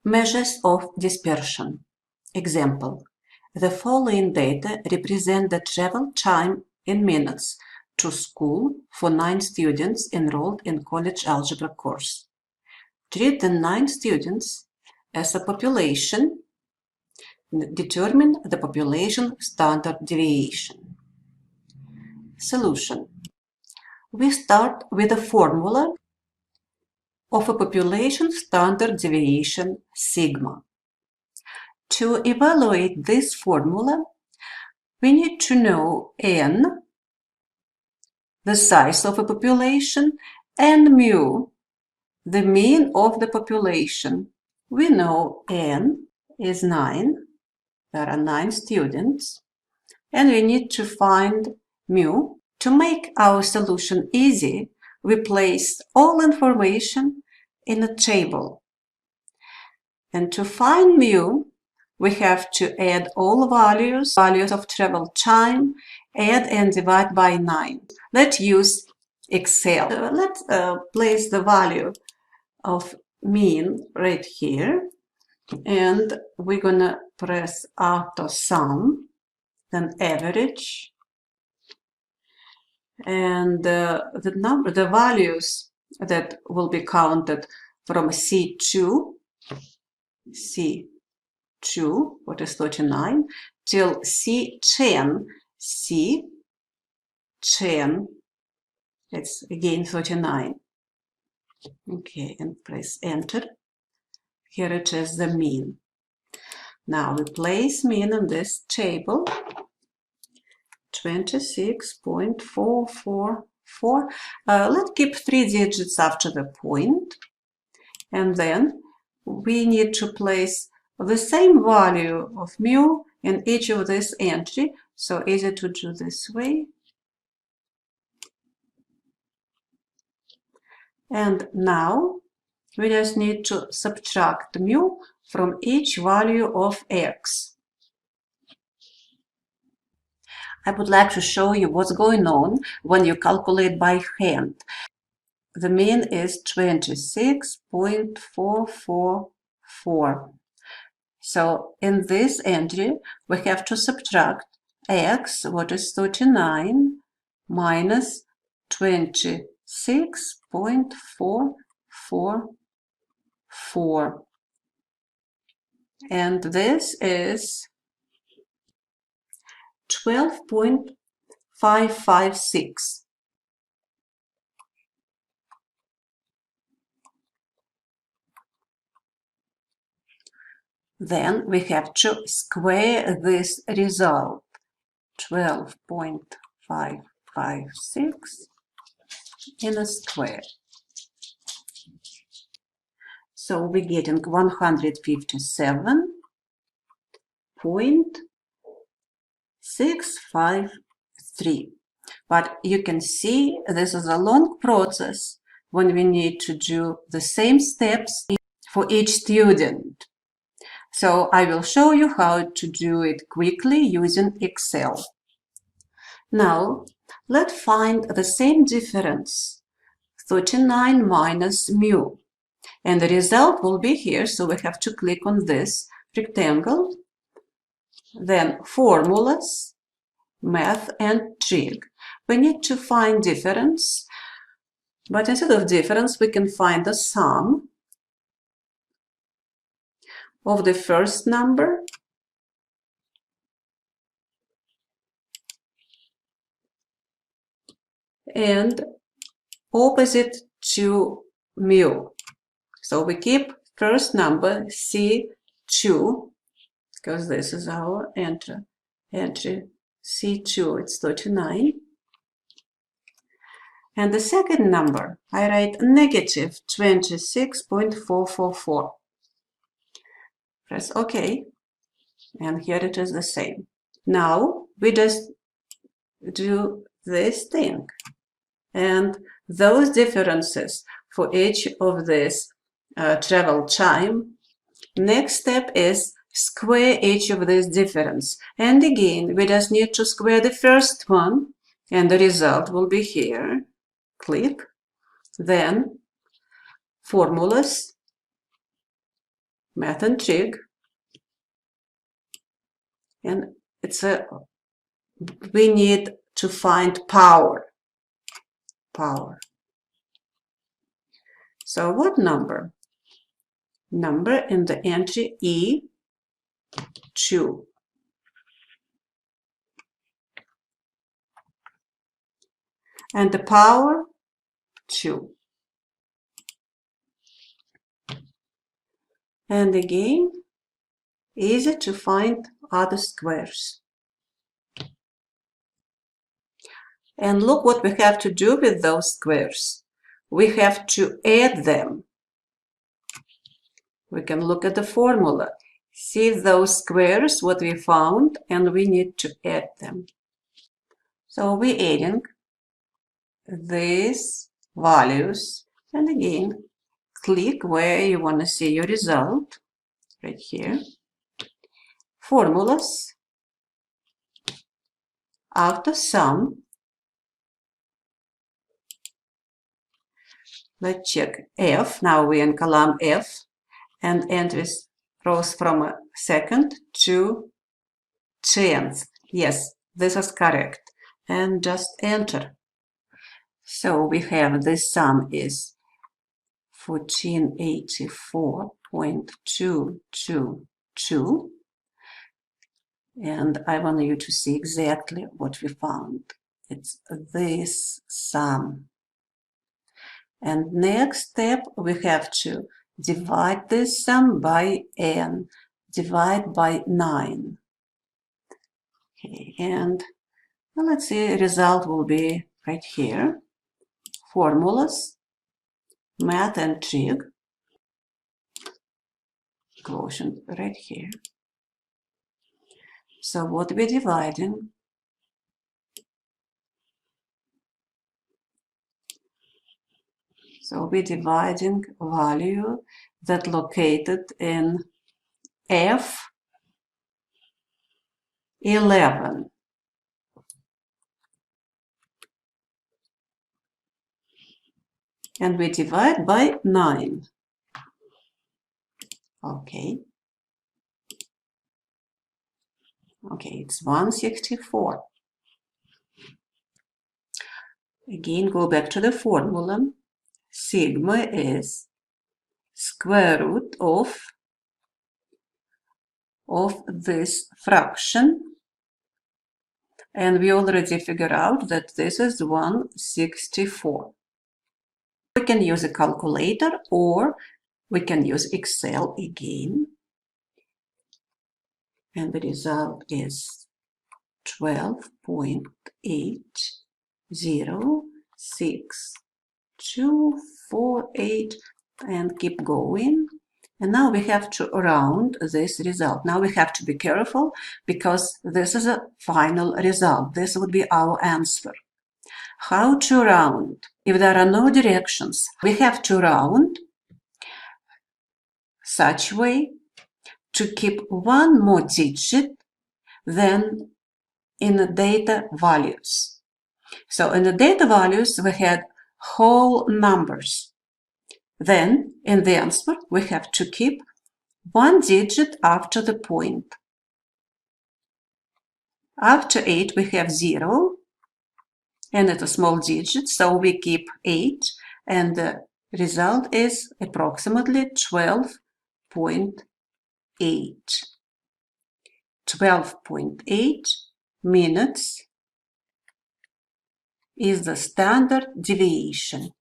Measures of dispersion. Example. The following data represent the travel time in minutes to school for 9 students enrolled in college algebra course. Treat the 9 students as a population. Determine the population standard deviation. Solution. We start with a formula of a population standard deviation sigma. To evaluate this formula, we need to know n, the size of a population, and mu, the mean of the population. We know n is 9, there are 9 students, and we need to find mu. To make our solution easy, we place all information in a table. And to find mu, we have to add all values of travel time, add and divide by 9. Let's use Excel. Let's place the value of mean right here. And we're gonna press auto sum, then average. And the values that will be counted from C2, what is 39, till C10, it's again 39. Okay, and press enter. Here it is the mean. Now we place mean in this table. 26.444. Let's keep 3 digits after the point. And then we need to place the same value of mu in each of this entry. So easy to do this way. And now we just need to subtract mu from each value of x. I would like to show you what's going on when you calculate by hand. The mean is 26.444. So in this entry, we have to subtract x, what is 39, minus 26.444. And this is 12.556. Then we have to square this result. 12.556 in a square. So we're getting 157.653. But you can see this is a long process when we need to do the same steps for each student. So I will show you how to do it quickly using Excel. Now, let's find the same difference, 39 minus mu. And the result will be here, so we have to click on this rectangle. Then formulas, math and trig. We need to find difference, but instead of difference, we can find the sum of the first number and opposite to mu. So we keep first number C2, because this is our entry C2, it's 39. And the second number, I write negative 26.444. Press OK, and here it is the same. Now we just do this thing, and those differences for each of this travel time. Next step is square each of this difference, and again we just need to square the first one, and the result will be here. Click, then formulas, math and trig, and we need to find power. So what number? Number in the entry E2. And the power 2. And again, easy to find other squares. And look what we have to do with those squares. We have to add them. We can look at the formula, see those squares, what we found, and we need to add them. So we're adding these values, and again, click where you want to see your result, right here. Formulas. After sum, let's check F. Now we're in column F, and entries rows from second to 10th. Yes, this is correct. And just enter. So we have this sum is 1484.222. And I want you to see exactly what we found. It's this sum. And next step, we have to divide this sum by n, divide by 9. Okay, and well, let's see, result will be right here. Formulas, math and trig, quotient right here. So what we're dividing? So we're dividing value that located in F11. And we divide by 9. Okay. Okay, it's 164. Again, go back to the formula. Sigma is square root of this fraction. And we already figured out that this is 164. We can use a calculator or we can use Excel again. And the result is 12.806.248, and keep going. And now we have to round this result. Now we have to be careful because this is a final result. This would be our answer. How to round? If there are no directions, we have to round such way to keep one more digit than in the data values. So in the data values, we had whole numbers. Then in the answer, we have to keep one digit after the point. After 8, we have 0, and it's a small digit, so we keep 8, and the result is approximately 12.8. 12.8 minutes is the standard deviation.